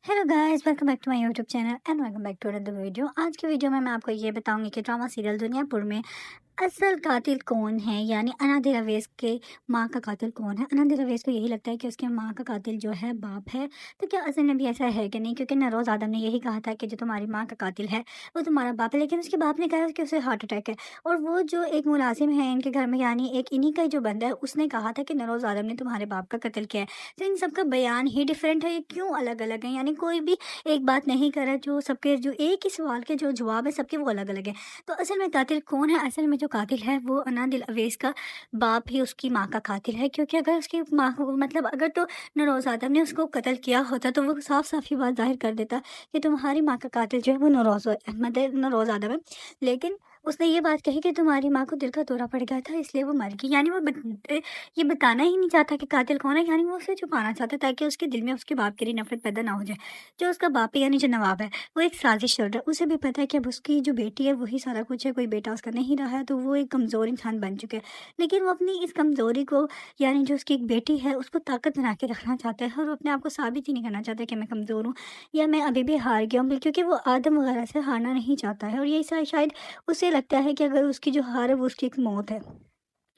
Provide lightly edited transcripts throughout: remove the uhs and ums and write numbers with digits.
Hello guys, welcome back to my YouTube channel and welcome back to another video. आज के video में मैं आपको ये बताऊंगी कि ड्रामा सीरियल दुनियापुर में असल कातिल कौन है, यानी अनादि रवेश के माँ का कातिल कौन है। अनादि रवेश को यही लगता है कि उसके माँ का कातिल जो है बाप है। तो क्या असल में भी ऐसा है कि नहीं? क्योंकि नरोज आदम ने यही कहा था कि जो तुम्हारी माँ का कातिल है वो तुम्हारा बाप है, लेकिन उसके बाप ने कहा कि उसे हार्ट अटैक है। और वो जो एक मुलाजिम है इनके घर में, यानी एक इन्हीं का जो बंदा है, उसने कहा था कि नरोज आदम ने तुम्हारे बाप का कत्ल किया है। तो इन सबका बयान ही डिफरेंट है, ये क्यों अलग अलग है? यानी कोई भी एक बात नहीं कर रहा, जो सबके जो एक ही सवाल के जो जवाब है सबके वो अलग अलग है। तो असल में कातिल कौन है? असल में जो कातिल है वो अनादिल अवैस का बाप ही उसकी माँ का कातिल है। क्योंकि अगर उसकी माँ को, मतलब अगर तो नरोज आदम ने उसको कत्ल किया होता तो वो साफ साफ ही बात जाहिर कर देता कि तुम्हारी माँ का कातिल जो है वो नरोज आदम है। लेकिन उसने ये बात कही कि तुम्हारी माँ को दिल का दौरा पड़ गया था इसलिए वो मर गई। यानी वो ये बताना ही नहीं चाहता कि कातिल कौन है, यानी वो उसे छुपाना चाहता है ताकि उसके दिल में उसके बाप के लिए नफरत पैदा ना हो जाए। जो उसका बाप है यानी जो नवाब है, वो एक साजिश चल रहा है। उसे भी पता है कि अब उसकी जो बेटी है वही सारा कुछ है, कोई बेटा उसका नहीं रहा है, तो वो एक कमज़ोर इंसान बन चुका है। लेकिन वो अपनी इस कमज़ोरी को, यानी जो उसकी एक बेटी है, उसको ताकत बना के रखना चाहता है और वो अपने आप को साबित ही नहीं करना चाहता कि मैं कमज़ोर हूँ या मैं अभी भी हार गया हूँ, क्योंकि वो आदम वगैरह से हारना नहीं चाहता है। और यही शायद उसे लगता है कि अगर उसकी जो हार है वो उसकी एक मौत है,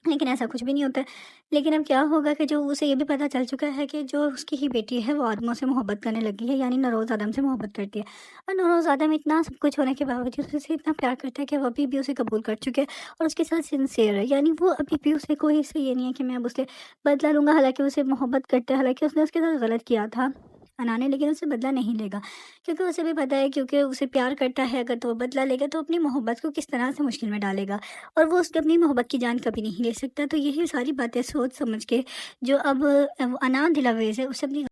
लेकिन ऐसा कुछ भी नहीं होता है। लेकिन अब क्या होगा कि जो उसे ये भी पता चल चुका है कि जो उसकी ही बेटी है वो आदमों से मोहब्बत करने लगी है, यानी नरोज आदम से मोहब्बत करती है। और नरोज आदम इतना सब कुछ होने के बावजूद उससे इतना प्यार करता है कि वो अभी भी उसे कबूल कर चुके हैं और उसके साथ सिंसियर है। यानी वो अभी भी उसे कोई से ये नहीं है कि मैं अब उससे बदला लूंगा। हालांकि उसे मोहब्बत करता है, हालांकि उसने उसके साथ गलत किया था अनाने, लेकिन उसे बदला नहीं लेगा। क्योंकि उसे भी पता है, क्योंकि उसे प्यार करता है, अगर तो वो बदला लेगा तो अपनी मोहब्बत को किस तरह से मुश्किल में डालेगा और वो उसकी अपनी मोहब्बत की जान कभी नहीं ले सकता। तो यही सारी बातें सोच समझ के जो अब अनान दिलावेज है, उसे अपनी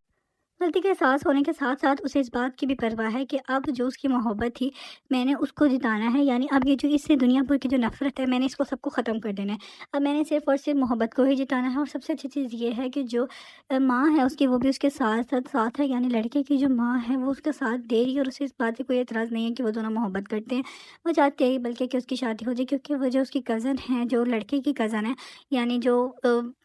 गलती का एहसास होने के साथ साथ उसे इस बात की भी परवाह है कि अब जो उसकी मोहब्बत थी मैंने उसको जिताना है। यानी अब ये जो इससे दुनिया भर की जो नफरत है मैंने इसको सबको ख़त्म कर देना है। अब मैंने सिर्फ और सिर्फ मोहब्बत को ही जिताना है। और सबसे अच्छी चीज़ ये है कि जो माँ है उसकी, वो भी उसके साथ साथ साथ है। यानी लड़के की जो माँ है वो उसका साथ दे रही है और उसे इस बात से कोई एतराज़ नहीं है कि वो दोनों मोहब्बत करते हैं। वो चाहते हैं बल्कि कि उसकी शादी हो जाए, क्योंकि वो जो उसकी कज़न है, जो लड़के की कज़न है, यानी जो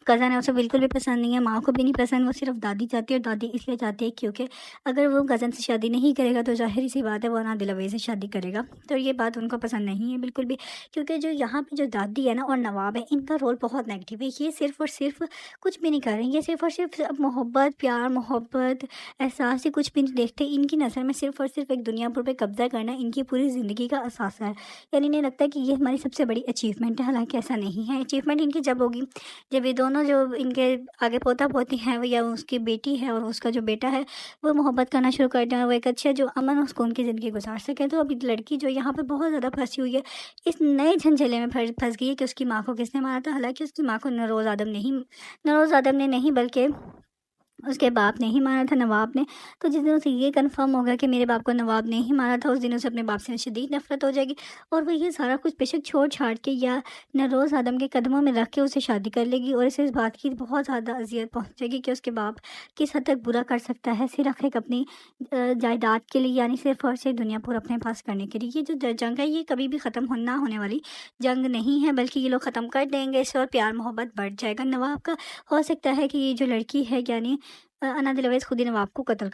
कज़न है, उसे बिल्कुल भी पसंद नहीं है, माँ को भी नहीं पसंद। वो सिर्फ दादी चाहती है, और दादी इसलिए चाहती है क्योंकि अगर वो कज़न से शादी नहीं करेगा तो ज़ाहिर सी बात है वो अनादिल अवैस से शादी करेगा। तो ये बात उनको पसंद नहीं है बिल्कुल भी। क्योंकि जो यहाँ पे जो दादी है ना और नवाब है, इनका रोल बहुत नेगेटिव है। ये सिर्फ और सिर्फ कुछ भी नहीं कर रहे हैं, ये सिर्फ और सिर्फ मोहब्बत, प्यार, मोहब्बत, एहसास ही कुछ भी नहीं देखते। इनकी नज़र में सिर्फ और सिर्फ एक दुनियापुर पे कब्जा करना इनकी पूरी ज़िंदगी का असासा है। यानी इन्हें लगता है कि ये हमारी सबसे बड़ी अचीवमेंट है, हालांकि ऐसा नहीं है। अचीवमेंट इनकी जब होगी जब ये दोनों जो इनके आगे पोता पोती हैं, वो या उसकी बेटी है और उसका जो बेटा है वो मोहब्बत करना शुरू कर दें और वो एक अच्छे जो अमन और सुकून की ज़िंदगी गुजार सकें। तो अभी लड़की जो यहाँ पे बहुत ज़्यादा फंसी हुई है, इस नए झंझेले में फंस गई है कि उसकी माँ को किसने मारा था। हालांकि उसकी माँ को नरोज आदम ने नहीं बल्कि उसके बाप ने ही मारा था, नवाब ने। तो जिस दिन उसे ये कंफर्म होगा कि मेरे बाप को नवाब ने ही मारा था, उस दिन उसे अपने बाप से शदीद नफरत हो जाएगी और वो ये सारा कुछ बेशक छोड़ छाड़ के या नरोज आदम के कदमों में रख के उसे शादी कर लेगी। और इसे इस बात की बहुत ज़्यादा अजियत पहुंचेगी कि उसके बाप किस हद तक बुरा कर सकता है सिर्फ एक अपनी जायदाद के लिए, यानी सिर्फ और सिर्फ दुनिया पूरा अपने पास करने के लिए। ये जो जंग है ये कभी भी ख़त्म ना होने वाली जंग नहीं है, बल्कि ये लोग ख़त्म कर देंगे इसे और प्यार मोहब्बत बढ़ जाएगा। नवाब का हो सकता है कि ये जो लड़की है, यानी अनादिल अवैस, खुद ही नवाब को कत्ल